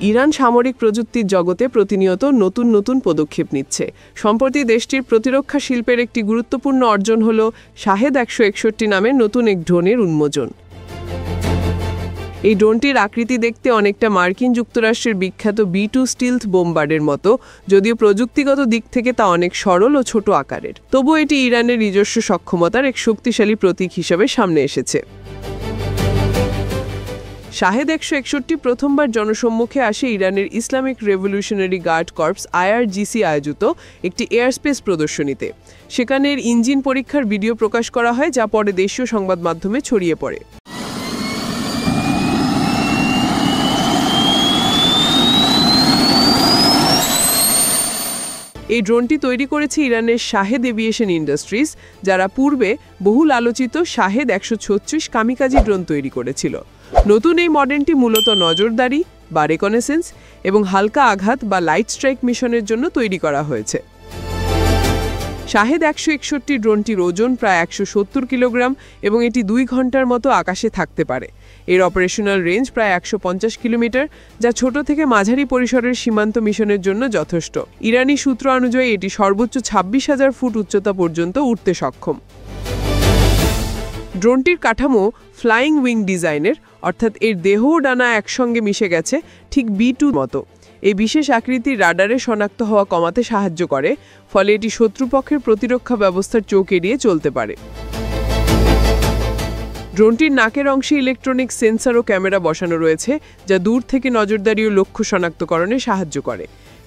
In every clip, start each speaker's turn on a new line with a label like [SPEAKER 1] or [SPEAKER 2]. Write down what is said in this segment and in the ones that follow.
[SPEAKER 1] Iran সামরিক প্রযুক্তির জগতে প্রতিনিয়ত নতুন নতুন পদক্ষেপ নিচ্ছে। সম্প্রতি দেশটির প্রতিরক্ষা শিল্পের একটি গুরুত্বপূর্ণ অর্জন হল শাহেদ 161 নামের নতুন এক ড্রোনের উন্মোচন। এই ড্রোনটির আকৃতি দেখতে অনেকটা মার্কিন যুক্তরাষ্ট্রের বিখ্যাত B-2 স্টিলথ বোমবার্ডের মতো, যদিও প্রযুক্তিগত দিক থেকে তা অনেক সরল ও ছোট আকারের। তবুও এটি ইরানের নিজস্ব সক্ষমতার এক শক্তিশালী প্রতীক হিসেবে সামনে এসেছে। শাহেদ 161 প্রথমবার জনসম্মুখে আসে ইরানের Islamic Revolutionary Guard Corps IRGC আয়োজিত একটি এয়ারস্পেস প্রদর্শনীতে। সেখানে এর ইঞ্জিন পরীক্ষার ভিডিও প্রকাশ করা হয়, যা পরে দেশীয় সংবাদ মাধ্যমে ছড়িয়ে পড়ে। এই ড্রোনটি তৈরি করেছে ইরানের শাহেদ এভিয়েশন ইন্ডাস্ট্রিজ, যারা পূর্বে বহুল আলোচিত শাহেদ 136 কামিকাজি ড্রোন তৈরি করেছিল। নতুন এই মডেলটি মূলত নজরদারি বা রেকনেসেন্স এবং হালকা আঘাত বা লাইট স্ট্রাইক মিশনের জন্য তৈরি করা হয়েছে। শাহেদ 161 ড্রোনটির ওজন প্রায় 170 কিলোগ্রাম এবং এটি 2 ঘন্টার মতো আকাশে থাকতে পারে। এর অপারেশনাল রেঞ্জ প্রায় 150 কিলোমিটার, যা ছোট থেকে মাঝারি পরিসরের সীমান্ত মিশনের জন্য যথেষ্ট। ইরানি সূত্র অনুযায়ী এটি সর্বোচ্চ 26,000 ফুট উচ্চতা পর্যন্ত উঠতে সক্ষম। ড্রোনটির কাঠামো ফ্লাইং উইং ডিজাইনের, অর্থাৎ এর দেহ ও ডানা একসঙ্গে মিশে গেছে ঠিক B-2 মতো। এই বিশেষ আকৃতির রাডারে শনাক্ত হওয়া কমাতে সাহায্য করে, ফলে এটি শত্রুপক্ষের প্রতিরক্ষা ব্যবস্থার চোখ এড়িয়ে চলতে পারে। ড্রোনটির নাকের অংশে ইলেকট্রনিক সেন্সর ও ক্যামেরা বসানো রয়েছে, যা দূর থেকে নজরদারি ও লক্ষ্য শনাক্তকরণে সাহায্য করে।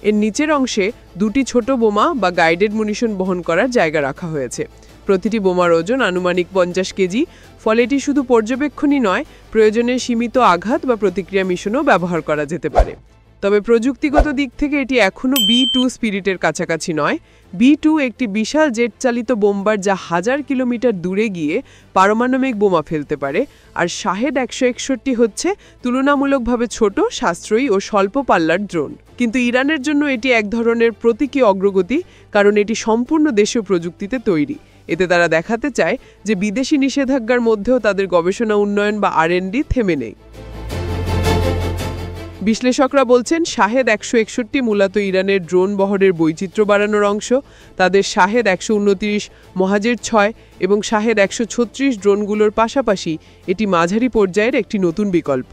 [SPEAKER 1] এর নিচের অংশে 2টি ছোট বোমা বা গাইডেড মুনিশন বহন করার জায়গা রাখা হয়েছে। প্রতিটি বোমার ওজন আনুমানিক 50 কেজি, ফলে এটি শুধু পর্যবেক্ষণই নয়, প্রয়োজনে সীমিত আঘাত বা প্রতিক্রিয়া মিশনও ব্যবহার করা যেতে পারে। তবে প্রযুক্তিগত দিক থেকে এটি এখনও B-2 স্পিরিটের কাছাকাছি নয়। B-2 একটি বিশাল জেট চালিত বোমবার, যা 1000 কিলোমিটার দূরে গিয়ে পারমাণবিক বোমা ফেলতে পারে, আর শাহেদ 161 হচ্ছে তুলনামূলকভাবে ছোট, সাশ্রয়ী ও স্বল্প পাল্লার ড্রোন। কিন্তু ইরানের জন্য এটি এক ধরনের প্রতীকী অগ্রগতি, কারণ এটি সম্পূর্ণ দেশীয় প্রযুক্তিতে তৈরি। এতে তারা দেখাতে চায় যে বিদেশি নিষেধাজ্ঞার মধ্যেও তাদের গবেষণা উন্নয়ন বা R&D থেমে নেই। বিশ্লেষকরা বলছেন শাহেদ 161 মূলত ইরানের ড্রোন বহরের বৈচিত্র্য বাড়ানোর অংশ। তাদের শাহেদ 129, মহাজের 6 এবং শাহেদ 136 ড্রোনগুলোর পাশাপাশি এটি মাঝারি পর্যায়ের একটি নতুন বিকল্প।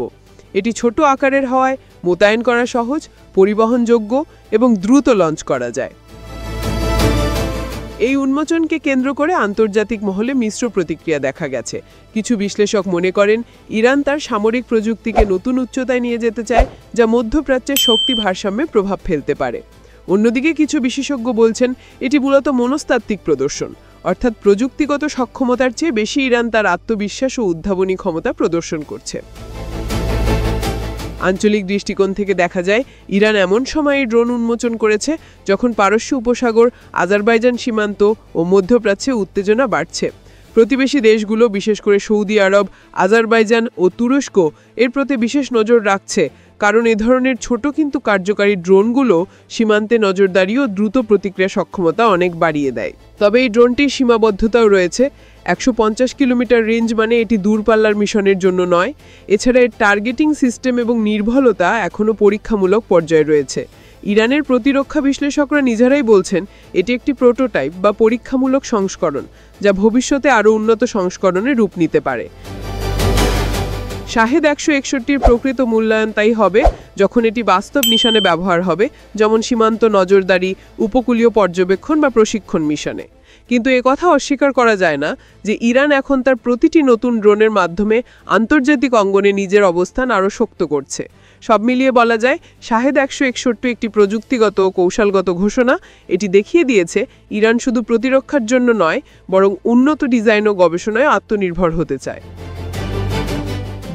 [SPEAKER 1] এটি ছোট আকারের হওয়ায় মোতায়েন করা সহজ, পরিবহনযোগ্য এবং দ্রুত লঞ্চ করা যায়। এই উন্মোচনকে কেন্দ্র করে আন্তর্জাতিক মহলে মিশ্র প্রতিক্রিয়া দেখা গেছে। কিছু বিশ্লেষক মনে করেন ইরান তার সামরিক প্রযুক্তিকে নতুন উচ্চতায় নিয়ে যেতে চায়, যা মধ্যপ্রাচ্যের শক্তি ভারসাম্যে প্রভাব ফেলতে পারে। অন্যদিকে কিছু বিশেষজ্ঞ বলছেন এটি মূলত মনস্তাত্ত্বিক প্রদর্শন, অর্থাৎ প্রযুক্তিগত সক্ষমতার চেয়ে বেশি ইরান তার আত্মবিশ্বাস ও উদ্ভাবনী ক্ষমতা প্রদর্শন করছে। আঞ্চলিক দৃষ্টিকোণ থেকে দেখা যায় ইরান এমন সময়ে ড্রোন উন্মোচন করেছে যখন পারস্য উপসাগর, আজারবাইজান সীমান্ত ও মধ্যপ্রাচ্যে উত্তেজনা বাড়ছে। প্রতিবেশী দেশগুলো, বিশেষ করে সৌদি আরব, আজারবাইজান ও তুরস্ক এর প্রতি বিশেষ নজর রাখছে, কারণ এ ধরনের ছোট কিন্তু কার্যকারী ড্রোনগুলো সীমান্তে নজরদারি ও দ্রুত প্রতিক্রিয়া সক্ষমতা অনেক বাড়িয়ে দেয়। তবে এই ড্রোনটির সীমাবদ্ধতাও রয়েছে। 150 কিলোমিটার রেঞ্জ মানে এটি দূরপাল্লার মিশনের জন্য নয়। এছাড়া এর টার্গেটিং সিস্টেম এবং নির্ভুলতা এখনও পরীক্ষামূলক পর্যায়ে রয়েছে। ইরানের প্রতিরক্ষা বিশ্লেষকরা নিজেরাই বলছেন এটি একটি প্রোটোটাইপ বা পরীক্ষামূলক সংস্করণ, যা ভবিষ্যতে আরও উন্নত সংস্করণে রূপ নিতে পারে। শাহেদ 161 প্রকৃত মূল্যায়ন তাই হবে যখন এটি বাস্তব নিশানে ব্যবহার হবে, যেমন সীমান্ত নজরদারি, উপকূলীয় পর্যবেক্ষণ বা প্রশিক্ষণ মিশনে। কিন্তু একথা অস্বীকার করা যায় না যে ইরান এখন তার প্রতিটি নতুন ড্রোনের মাধ্যমে আন্তর্জাতিক অঙ্গনে নিজের অবস্থান আরও শক্ত করছে। সব মিলিয়ে বলা যায় শাহেদ 161 একটি প্রযুক্তিগত ও কৌশলগত ঘোষণা। এটি দেখিয়ে দিয়েছে ইরান শুধু প্রতিরক্ষার জন্য নয়, বরং উন্নত ডিজাইন ও গবেষণায় আত্মনির্ভর হতে চায়।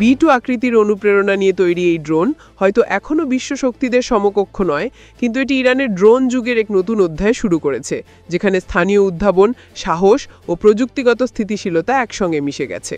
[SPEAKER 1] B-2 আকৃতির অনুপ্রেরণা নিয়ে তৈরি এই ড্রোন হয়তো এখনও বিশ্ব শক্তিদের সমকক্ষ নয়, কিন্তু এটি ইরানের ড্রোন যুগের এক নতুন অধ্যায় শুরু করেছে, যেখানে স্থানীয় উদ্ভাবন, সাহস ও প্রযুক্তিগত স্থিতিশীলতা একসঙ্গে মিশে গেছে।